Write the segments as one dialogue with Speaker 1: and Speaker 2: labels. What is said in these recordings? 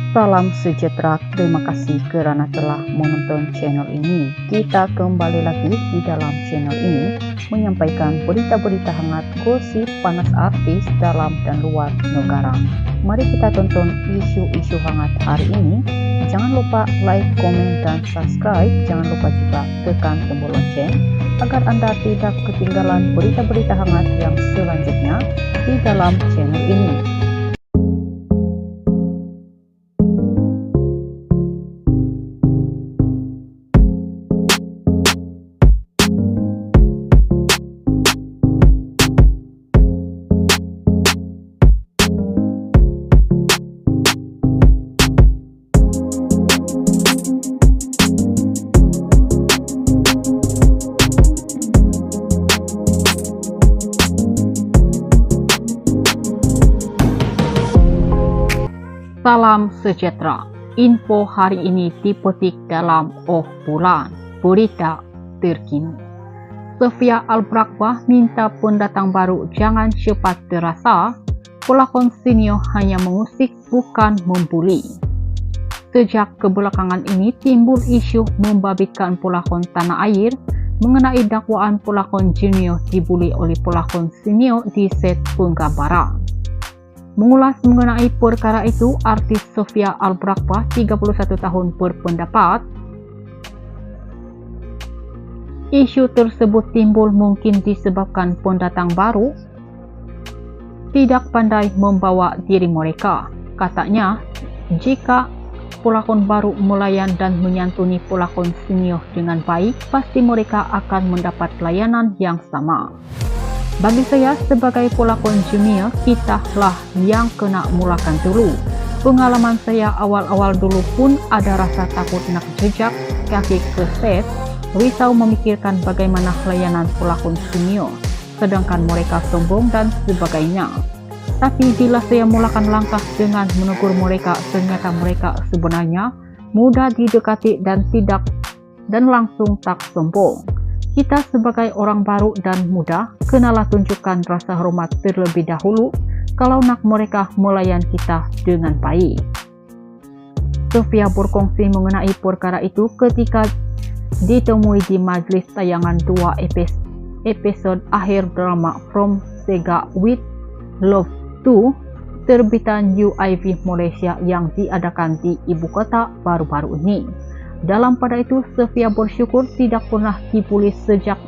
Speaker 1: Salam sejahtera, terima kasih karena telah menonton channel ini. Kita kembali lagi di dalam channel ini menyampaikan berita-berita hangat, gosip panas artis dalam dan luar negara. Mari kita tonton isu-isu hangat hari ini. Jangan lupa like, komen, dan subscribe. Jangan lupa juga tekan tombol lonceng agar Anda tidak ketinggalan berita-berita hangat yang selanjutnya di dalam channel ini. Salam sejahtera. Info hari ini dipetik dalam bulan berita terkini. Sofia Al-Braqbah minta pendatang baru jangan cepat terasa. Pelakon senior hanya mengusik bukan membuli. Sejak kebelakangan ini timbul isu membabikan pelakon tanah air mengenai dakwaan pelakon junior dibuli oleh pelakon senior di set penggambaran. Mengulas mengenai perkara itu, artis Sofia Al-Braqbah 31 tahun berpendapat isu tersebut timbul mungkin disebabkan pendatang baru tidak pandai membawa diri mereka. Katanya, jika pelakon baru melayan dan menyantuni pelakon senior dengan baik, pasti mereka akan mendapat layanan yang sama. Bagi saya sebagai pelakon junior, kita lah yang kena mulakan dulu. Pengalaman saya awal-awal dulu pun ada rasa takut nak jejak kaki ke set, risau memikirkan bagaimana layanan pelakon senior, sedangkan mereka sombong dan sebagainya. Tapi bila saya mulakan langkah dengan menegur mereka, ternyata mereka sebenarnya mudah didekati dan langsung tak sombong. Kita sebagai orang baru dan muda, kenalah tunjukkan rasa hormat terlebih dahulu kalau nak mereka melayan kita dengan baik. Sofia berkongsi mengenai perkara itu ketika ditemui di majelis tayangan 2 episode akhir drama From Sega with Love 2 terbitan UIV Malaysia yang diadakan di ibu kota baru-baru ini. Dalam pada itu, Sofia bersyukur tidak pernah dibuli sejak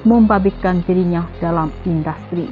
Speaker 1: membabitkan dirinya dalam industri.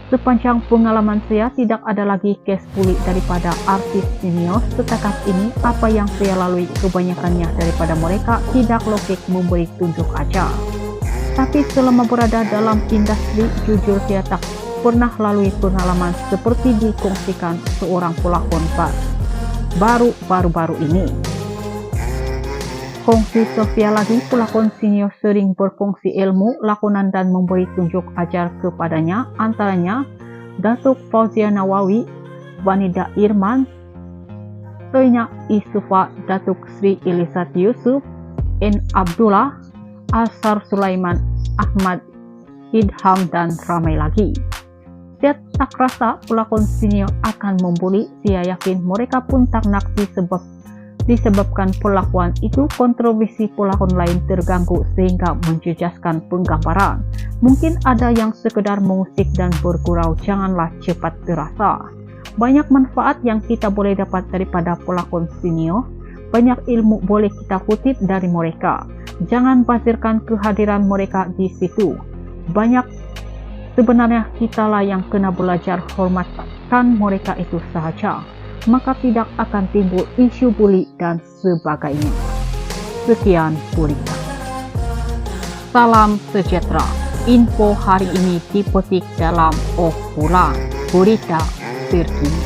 Speaker 1: Sepanjang pengalaman saya, tidak ada lagi case bully daripada artis senior. Setakat ini, apa yang saya lalui kebanyakannya daripada mereka tidak logik memberi tunjuk aja. Tapi selama berada dalam industri, jujur saya tak pernah lalui pengalaman seperti dikongsikan seorang pelakon baru-baru ini. Kongsi Sofia lagi, pelakon senior sering berfungsi ilmu, lakonan dan memberi tunjuk ajar kepadanya, antaranya Datuk Fauzia Nawawi, Vanida Irman, Soina Isufa, Datuk Sri Ilisat Yusuf, N. Abdullah, Asar Sulaiman, Ahmad Idham, dan ramai lagi. Saya tak rasa pelakon senior akan membuli, saya yakin mereka pun tak nak disebabkan pelakuan itu kontroversi pelakon lain terganggu sehingga menjejaskan penggambaran. Mungkin ada yang sekedar mengusik dan bergurau, janganlah cepat terasa. Banyak manfaat yang kita boleh dapat daripada pelakon senior, banyak ilmu boleh kita kutip dari mereka. Jangan bazirkan kehadiran mereka di situ. Sebenarnya kitalah yang kena belajar hormatkan mereka itu sahaja. Maka tidak akan timbul isu bully dan sebagainya. Sekian berita. Salam sejahtera. Info hari ini dipetik dalam bulan berita terkini.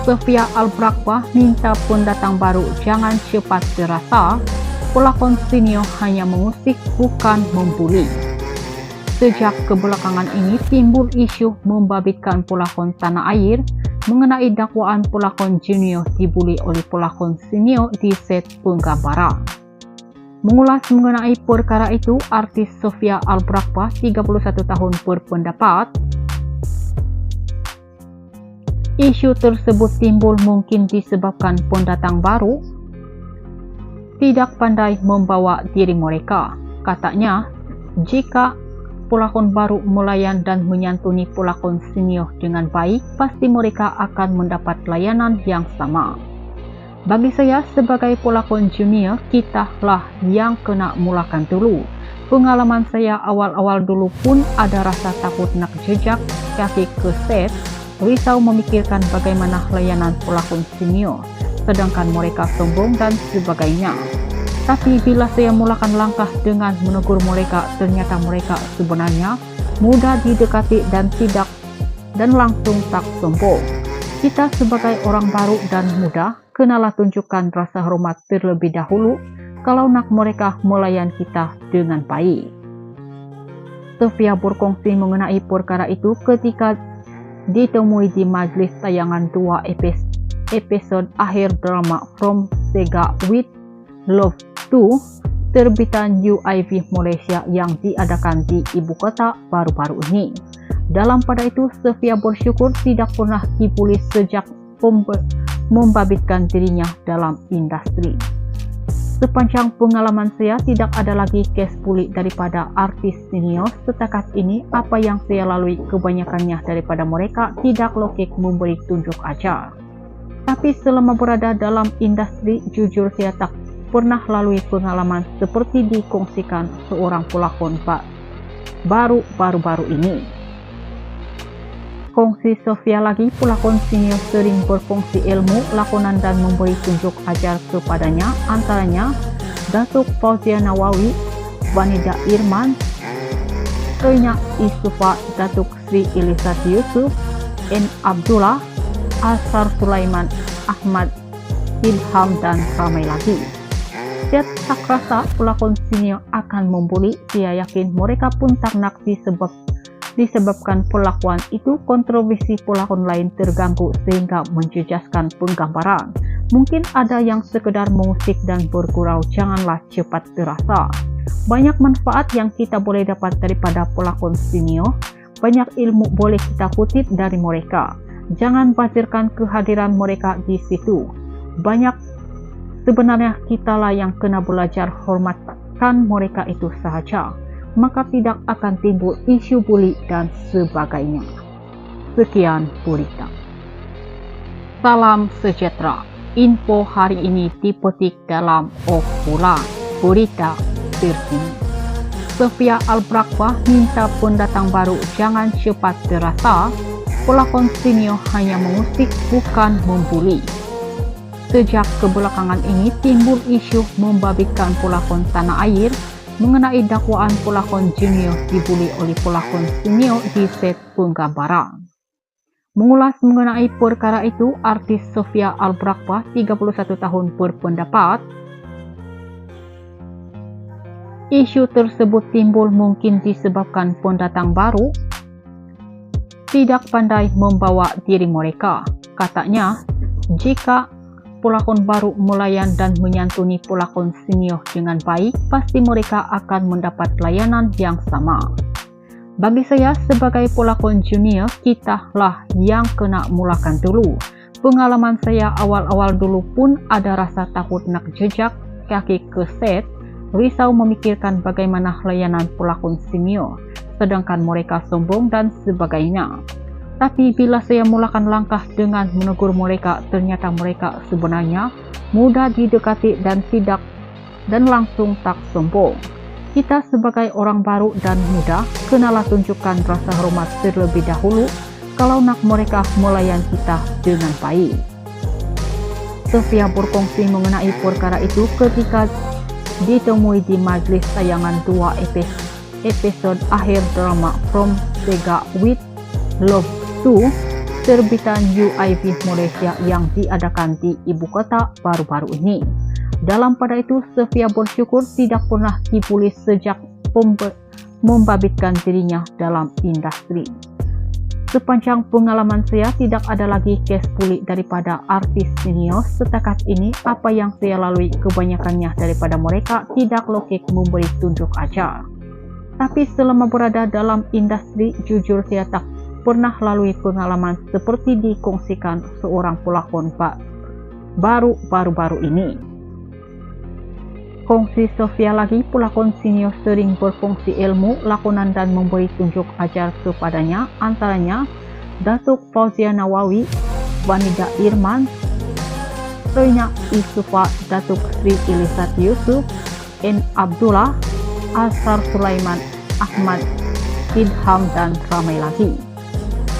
Speaker 1: Sofia Al-Braqbah minta pendatang baru jangan cepat terasa. Pelakon senior hanya mengusik bukan membuli. Sejak kebelakangan ini timbul isu membabitkan pelakon tanah air mengenai dakwaan pelakon junior dibuli oleh pelakon senior di set penggambaran. Mengulas mengenai perkara itu, artis Sofia Al-Braqbah 31 tahun berpendapat Isu tersebut timbul mungkin disebabkan pendatang baru tidak pandai membawa diri mereka. Katanya, jika pelakon baru melayan dan menyantuni pelakon senior dengan baik, pasti mereka akan mendapat layanan yang sama. Bagi saya, sebagai pelakon junior, kitalah yang kena mulakan dulu. Pengalaman saya awal-awal dulu pun ada rasa takut nak jejak kaki ke set, risau memikirkan bagaimana layanan pelakon senior, sedangkan mereka sombong dan sebagainya. Tapi bila saya mulakan langkah dengan menegur mereka, ternyata mereka sebenarnya mudah didekati dan langsung tak sombong. Kita sebagai orang baru dan muda, kenalah tunjukkan rasa hormat terlebih dahulu kalau nak mereka melayan kita dengan baik. Sofia berkongsi mengenai perkara itu ketika ditemui di majlis tayangan 2 episode akhir drama From Sega with Love 2 terbitan UIV Malaysia yang diadakan di ibu kota baru-baru ini. Dalam pada itu, Sofia bersyukur tidak pernah dibully sejak membabitkan dirinya dalam industri. Sepanjang pengalaman saya, tidak ada lagi case bully daripada artis senior. Setakat ini, apa yang saya lalui kebanyakannya daripada mereka tidak logik memberi tunjuk ajar. Tapi selama berada dalam industri, jujur saya tak pernah lalui pengalaman seperti dikongsikan seorang pelakon baru-baru ini. Kongsi Sofia lagi, pelakon senior sering berfungsi ilmu, lakonan dan memberi tunjuk ajar kepadanya, antaranya Datuk Fauzia Nawawi, Vanida Irman, Soinya Isufa, Datuk Sri Ilyas Yusuf, N. Abdullah, Asar Sulaiman, Ahmad Ilham dan ramai lagi. Saya tak rasa pelakon senior akan membuli, saya yakin mereka pun tak nak disebabkan pelakuan itu kontroversi pelakon lain terganggu sehingga menjejaskan penggambaran. Mungkin ada yang sekedar mengusik dan bergurau, janganlah cepat terasa. Banyak manfaat yang kita boleh dapat daripada pelakon senior, banyak ilmu boleh kita kutip dari mereka. Jangan bazirkan kehadiran mereka di situ. Sebenarnya kitalah yang kena belajar hormatkan mereka itu sahaja. Maka tidak akan timbul isu bully dan sebagainya. Sekian berita. Salam sejahtera. Info hari ini dipetik dalam Bulan Berita Terkini. Sofia Al-Brakwa minta pendatang baru jangan cepat terasa. Pelakon senior hanya mengusik bukan membuli. Sejak kebelakangan ini timbul isu membabitkan pelakon tanah air mengenai dakwaan pelakon junior dibuli oleh pelakon senior di set penggambaran. Mengulas mengenai perkara itu, artis Sofia Al-Brakwa, 31 tahun, berpendapat, isu tersebut timbul mungkin disebabkan pendatang baru tidak pandai membawa diri mereka. Katanya, jika pelakon baru melayan dan menyantuni pelakon senior dengan baik, pasti mereka akan mendapat layanan yang sama. Bagi saya, sebagai pelakon junior, kitalah yang kena mulakan dulu. Pengalaman saya awal-awal dulu pun ada rasa takut nak jejak kaki ke set, risau memikirkan bagaimana layanan pelakon senior, sedangkan mereka sombong dan sebagainya. Tapi bila saya mulakan langkah dengan menegur mereka, ternyata mereka sebenarnya mudah didekati dan langsung tak sombong. Kita sebagai orang baru dan muda, kenalah tunjukkan rasa hormat terlebih dahulu kalau nak mereka melayan kita dengan baik. Sofia berkongsi mengenai perkara itu ketika ditemui di majlis tayangan 2 episode akhir drama From Sega with Love 2 terbitan UIV Malaysia yang diadakan di ibu kota baru-baru ini. Dalam pada itu, Sofia bersyukur tidak pernah dibully sejak membabitkan dirinya dalam industri. Sepanjang pengalaman saya, tidak ada lagi case bully daripada artis senior. Setakat ini, apa yang saya lalui kebanyakannya daripada mereka tidak logik memberi tunjuk ajar. Tapi selama berada dalam industri, jujur saya tak pernah lalui pengalaman seperti dikongsikan seorang pelakon baru-baru ini. Kongsi Sofia lagi, pelakon senior sering berfungsi ilmu lakonan dan memberi tunjuk ajar kepadanya, antaranya Datuk Fauzia Nawawi, Vanida Irman, Renya Isufa, Datuk Sri Ilisat Yusuf, N. Abdullah, Asar Sulaiman, Ahmad Idham, dan ramai lagi.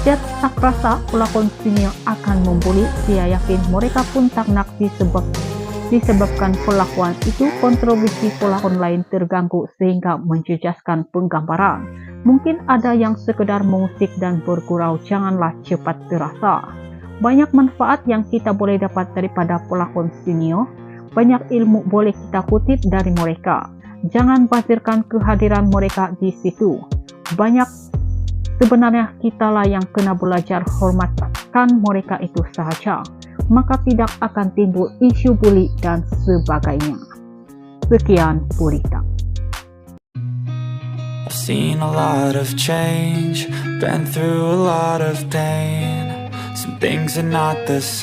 Speaker 1: Dia tak rasa pelakon senior akan membuli. Dia yakin mereka pun tak nak disebabkan pelakuan itu kontroversi pelakon lain terganggu sehingga menjejaskan penggambaran. Mungkin ada yang sekedar mengusik dan bergurau, janganlah cepat terasa. Banyak manfaat yang kita boleh dapat daripada pelakon senior. Banyak ilmu boleh kita kutip dari mereka. Jangan bazirkan kehadiran mereka di situ. Sebenarnya kitalah yang kena belajar hormatkan mereka itu sahaja. Maka tidak akan timbul isu buli dan sebagainya. Sekian berita.
Speaker 2: I've seen a lot of change, been through a lot of pain. Some things are not the same.